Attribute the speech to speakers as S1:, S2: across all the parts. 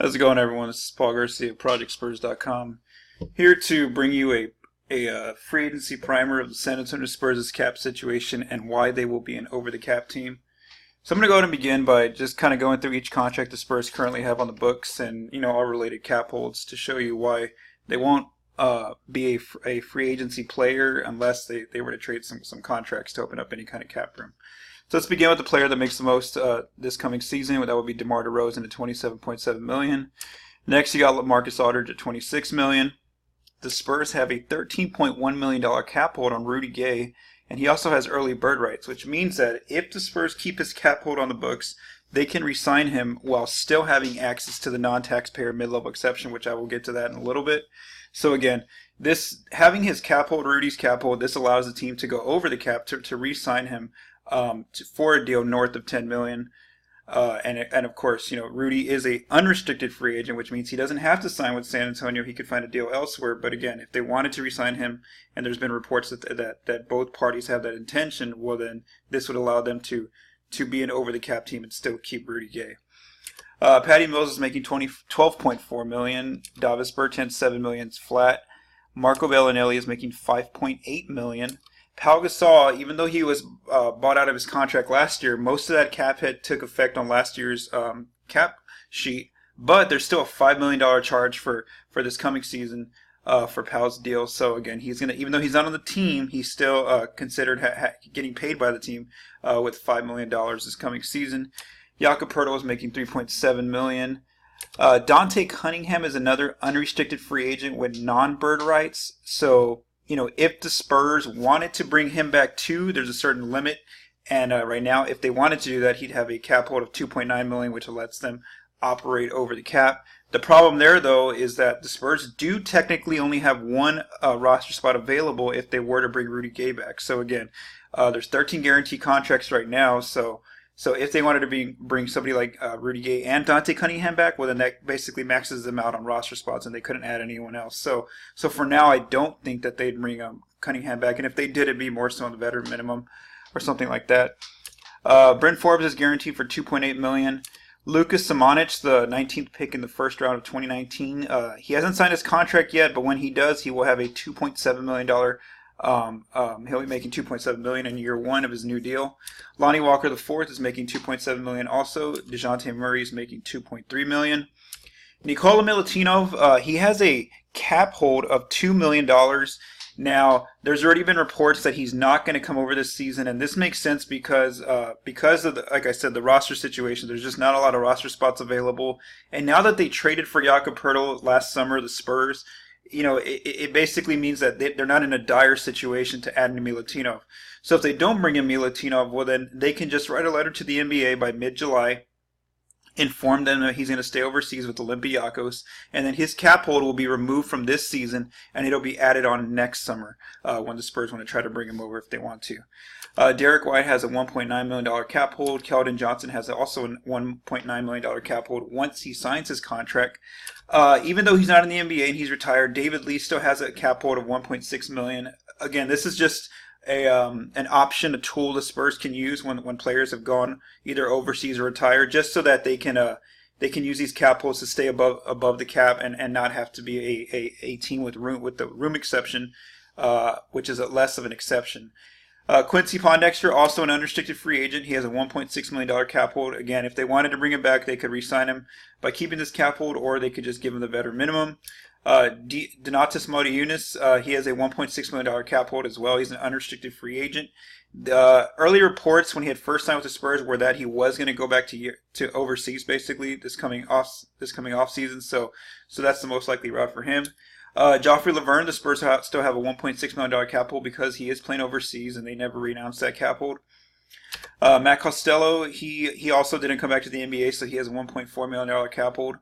S1: How's it going, everyone? This is Paul Garcia of ProjectSpurs.com, here to bring you a free agency primer of the San Antonio Spurs' cap situation and why they will be an over-the-cap team. So I'm going to go ahead and begin by just kind of going through each contract the Spurs currently have on the books and, all related cap holds to show you why they won't be a free agency player unless they were to trade some contracts to open up any kind of cap room. So let's begin with the player that makes the most this coming season. That would be DeMar DeRozan at $27.7 million. Next, you got LaMarcus Aldridge at $26 million. The Spurs have a $13.1 million cap hold on Rudy Gay, and he also has early bird rights, which means that if the Spurs keep his cap hold on the books, they can re-sign him while still having access to the non-taxpayer mid-level exception, which I will get to that in a little bit. So again, this having his cap hold, Rudy's cap hold, this allows the team to go over the cap to re-sign him for a deal north of $10 million. And of course, Rudy is a unrestricted free agent, which means he doesn't have to sign with San Antonio. He could find a deal elsewhere. But again, if they wanted to re-sign him, and there's been reports that both parties have that intention, well then this would allow them to be an over-the-cap team and still keep Rudy Gay. Patty Mills is making $12.4 million. Davis Bertans $7 million flat. Marco Bellinelli is making $5.8 million. Pau Gasol, even though he was bought out of his contract last year, most of that cap hit took effect on last year's cap sheet. But there's still a $5 million charge for this coming season for Pau's deal. So again, he's gonna, even though he's not on the team, he's still considered getting paid by the team with $5 million this coming season. Jakob Poeltl is making $3.7 million. Dante Cunningham is another unrestricted free agent with non-bird rights. So if the Spurs wanted to bring him back too, there's a certain limit. And right now, if they wanted to do that, he'd have a cap hold of $2.9 million, which lets them operate over the cap. The problem there, though, is that the Spurs do technically only have one roster spot available if they were to bring Rudy Gay back. So again, there's 13 guaranteed contracts right now. So if they wanted to bring somebody like Rudy Gay and Dante Cunningham back, well, then that basically maxes them out on roster spots, and they couldn't add anyone else. So for now, I don't think that they'd bring Cunningham back, and if they did, it'd be more so on the veteran minimum or something like that. Brent Forbes is guaranteed for $2.8 million. Lucas Samanic, the 19th pick in the first round of 2019, he hasn't signed his contract yet, but when he does, he will have a $2.7 million. He'll be making $2.7 million in year one of his new deal. Lonnie Walker IV is making $2.7 million also. DeJounte Murray is making $2.3 million. Nikola Milutinov, he has a cap hold of $2 million. Now, there's already been reports that he's not going to come over this season, and this makes sense because of like I said, the roster situation. There's just not a lot of roster spots available. And now that they traded for Jakob Poeltl last summer, the Spurs, it basically means that they're not in a dire situation to add in Milutinov. So if they don't bring in Milutinov, well then they can just write a letter to the NBA by mid-July, inform them that he's going to stay overseas with Olympiacos, and then his cap hold will be removed from this season, and it'll be added on next summer when the Spurs want to try to bring him over if they want to. Derek White has a $1.9 million cap hold. Keldon Johnson has also a $1.9 million cap hold once he signs his contract. Even though he's not in the NBA and he's retired, David Lee still has a cap hold of $1.6 million. Again, this is just an option, a tool the Spurs can use when players have gone either overseas or retired, just so that they can use these cap holds to stay above the cap and not have to be a team with the room exception, which is less of an exception. Quincy Pondexter, also an unrestricted free agent. He has a $1.6 million cap hold. Again, if they wanted to bring him back, they could re-sign him by keeping this cap hold, or they could just give him the veteran minimum. Donatas Motiejunas, he has a $1.6 million cap hold as well. He's an unrestricted free agent. The early reports when he had first signed with the Spurs were that he was going to go back to overseas, basically this coming off season. So that's the most likely route for him. Joffrey Laverne, the Spurs still have a $1.6 million cap hold because he is playing overseas and they never renounced that cap hold. Matt Costello, he also didn't come back to the NBA, so he has a $1.4 million cap hold.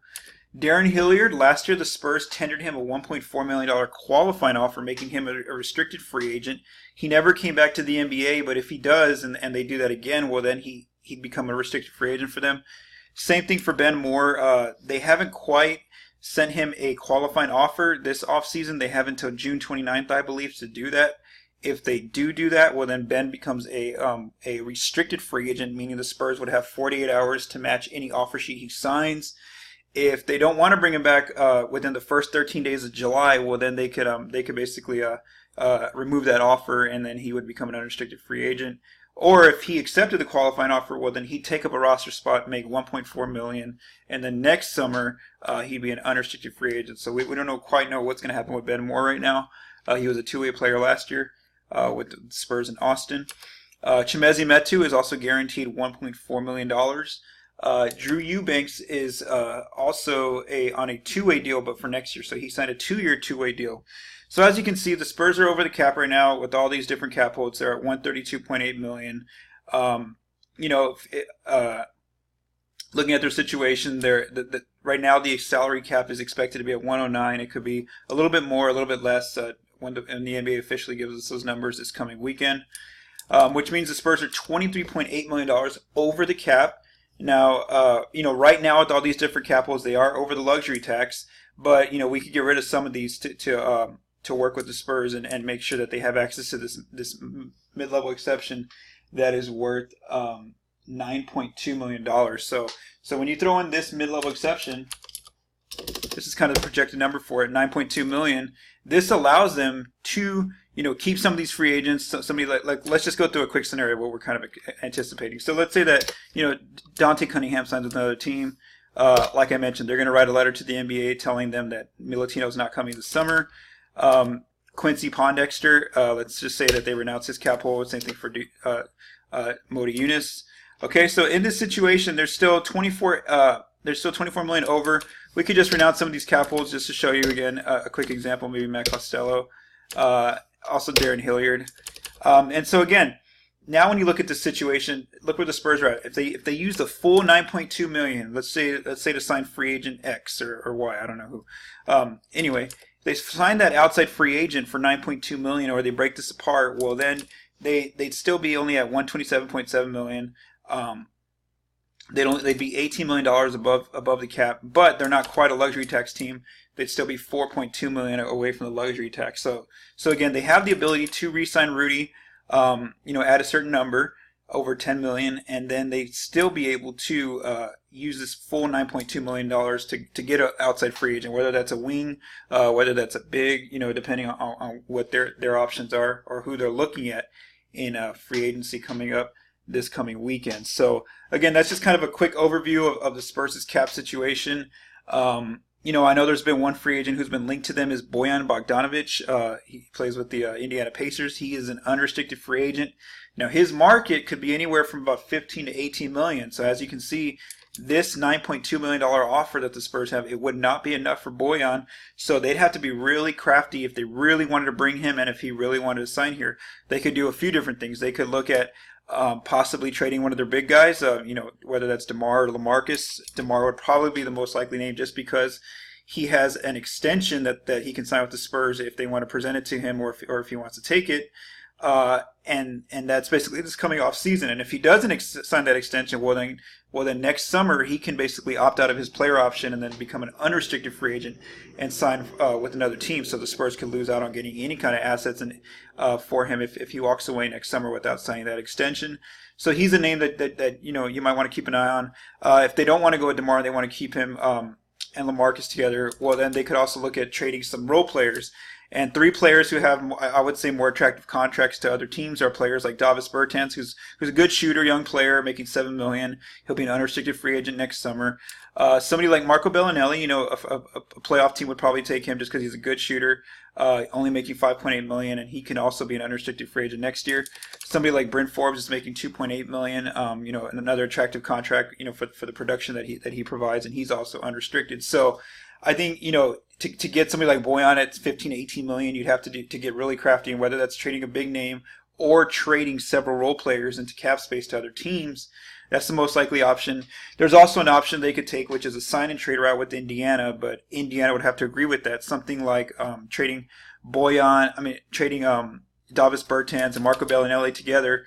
S1: Darren Hilliard, last year the Spurs tendered him a $1.4 million qualifying offer, making him a restricted free agent. He never came back to the NBA, but if he does and they do that again, well then he'd become a restricted free agent for them. Same thing for Ben Moore. They haven't quite sent him a qualifying offer this offseason. They have until June 29th, I believe, to do that. If they do that, well then Ben becomes a restricted free agent, meaning the Spurs would have 48 hours to match any offer sheet he signs. If they don't want to bring him back within the first 13 days of July, well, then they could basically remove that offer, and then he would become an unrestricted free agent. Or if he accepted the qualifying offer, well, then he'd take up a roster spot, make 1.4 million, and then next summer he'd be an unrestricted free agent. So we don't quite know what's going to happen with Ben Moore right now. He was a two-way player last year with the Spurs in Austin. Chimezie Metu is also guaranteed $1.4 million. Drew Eubanks is also on a two-way deal, but for next year. So he signed a 2-year two-way deal. So as you can see, the Spurs are over the cap right now with all these different cap holds. They're at $132.8 million. Looking at their situation, right now the salary cap is expected to be at 109. It could be a little bit more, a little bit less when the NBA officially gives us those numbers this coming weekend, which means the Spurs are $23.8 million over the cap. Now, right now with all these different cap holds, they are over the luxury tax, but we could get rid of some of these to work with the Spurs and make sure that they have access to this mid-level exception that is worth $9.2 million. So when you throw in this mid-level exception, this is kind of the projected number for it, $9.2 million. This allows them to keep some of these free agents. Somebody like let's just go through a quick scenario what we're kind of anticipating. So let's say that Dante Cunningham signs with another team. Like I mentioned, they're going to write a letter to the NBA telling them that Milutino is not coming this summer. Quincy Pondexter, let's just say that they renounce his cap hold. Same thing for Modi Yunus. Okay, so in this situation, there's still 24 million over. We could just renounce some of these cap holds just to show you again a quick example. Maybe Matt Costello, also Darren Hilliard, and so again. Now, when you look at this situation, look where the Spurs are at. If they use the full 9.2 million, let's say to sign free agent X or Y, I don't know who. Anyway, they sign that outside free agent for 9.2 million, or they break this apart. Well, then they'd still be only at 127.7 million. They'd be $18 million above the cap, but they're not quite a luxury tax team. They'd still be 4.2 million away from the luxury tax. So again, they have the ability to re-sign Rudy. At a certain number, over 10 million, and then they'd still be able to use this full $9.2 million to get an outside free agent, whether that's a wing, whether that's a big, depending on what their options are or who they're looking at in free agency coming up this coming weekend. So again, that's just kind of a quick overview of the Spurs' cap situation. I know there's been one free agent who's been linked to them is Bojan Bogdanovic. He plays with the Indiana Pacers. He is an unrestricted free agent. Now, his market could be anywhere from about 15 to 18 million. So as you can see, this $9.2 million offer that the Spurs have, it would not be enough for Bojan. So they'd have to be really crafty if they really wanted to bring him and if he really wanted to sign here. They could do a few different things. They could look at possibly trading one of their big guys, whether that's DeMar or LaMarcus. DeMar would probably be the most likely name just because he has an extension that he can sign with the Spurs if they want to present it to him or if he wants to take it. And that's basically this coming off season. And if he doesn't sign that extension, well then next summer he can basically opt out of his player option and then become an unrestricted free agent and sign with another team. So the Spurs could lose out on getting any kind of assets for him if he walks away next summer without signing that extension. So he's a name that you might want to keep an eye on. If they don't want to go with DeMar, they want to keep him and LaMarcus together. Well, then they could also look at trading some role players. And three players who have, I would say, more attractive contracts to other teams are players like Davis Bertans, who's a good shooter, young player, making $7 million. He'll be an unrestricted free agent next summer. Somebody like Marco Bellinelli, a playoff team would probably take him just because he's a good shooter, only making $5.8 million, and he can also be an unrestricted free agent next year. Somebody like Bryn Forbes is making $2.8 million, and another attractive contract, for the production that he provides, and he's also unrestricted. So I think, to get somebody like Bojan at 15 to 18 million, you'd have to get really crafty, and whether that's trading a big name or trading several role players into cap space to other teams, that's the most likely option. There's also an option they could take, which is a sign and trade route with Indiana, but Indiana would have to agree with that. Something like trading Davis Bertans and Marco Bellinelli together.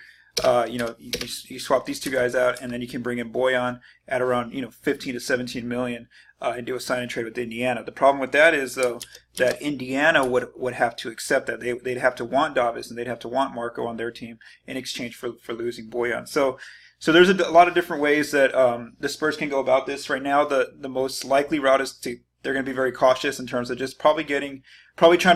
S1: You swap these two guys out, and then you can bring in Bojan at around 15 to 17 million and do a sign and trade with Indiana. The problem with that is though that Indiana would have to accept that they'd have to want Davis and they'd have to want Marco on their team in exchange for losing Bojan. So So there's a lot of different ways that the Spurs can go about this right now. The most likely route is they're going to be very cautious in terms of just probably trying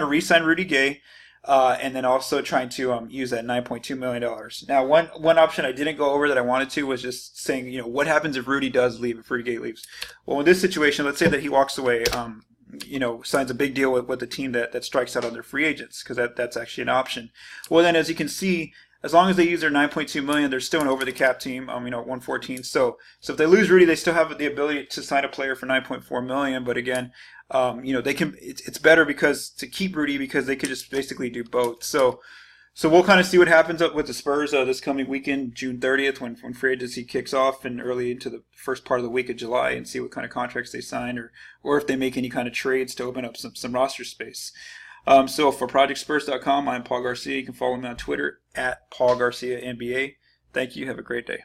S1: to re-sign Rudy Gay, and then also trying to use that $9.2 million. Now, one option I didn't go over that I wanted to was just saying, what happens if Rudy does leave, if Rudy Gay leaves? Well, in this situation, let's say that he walks away, signs a big deal with the team that strikes out on their free agents, because that's actually an option. Well, then, as you can see, as long as they use their $9.2 million, they're still an over the cap team. 114. So if they lose Rudy, they still have the ability to sign a player for $9.4 million. But again, they can. It's better to keep Rudy, because they could just basically do both. So we'll kind of see what happens up with the Spurs this coming weekend, June 30th, when free agency kicks off, and early into the first part of the week of July, and see what kind of contracts they sign, or if they make any kind of trades to open up some roster space. So for ProjectSpurs.com, I'm Paul Garcia. You can follow me on Twitter at Paul Garcia NBA. Thank you. Have a great day.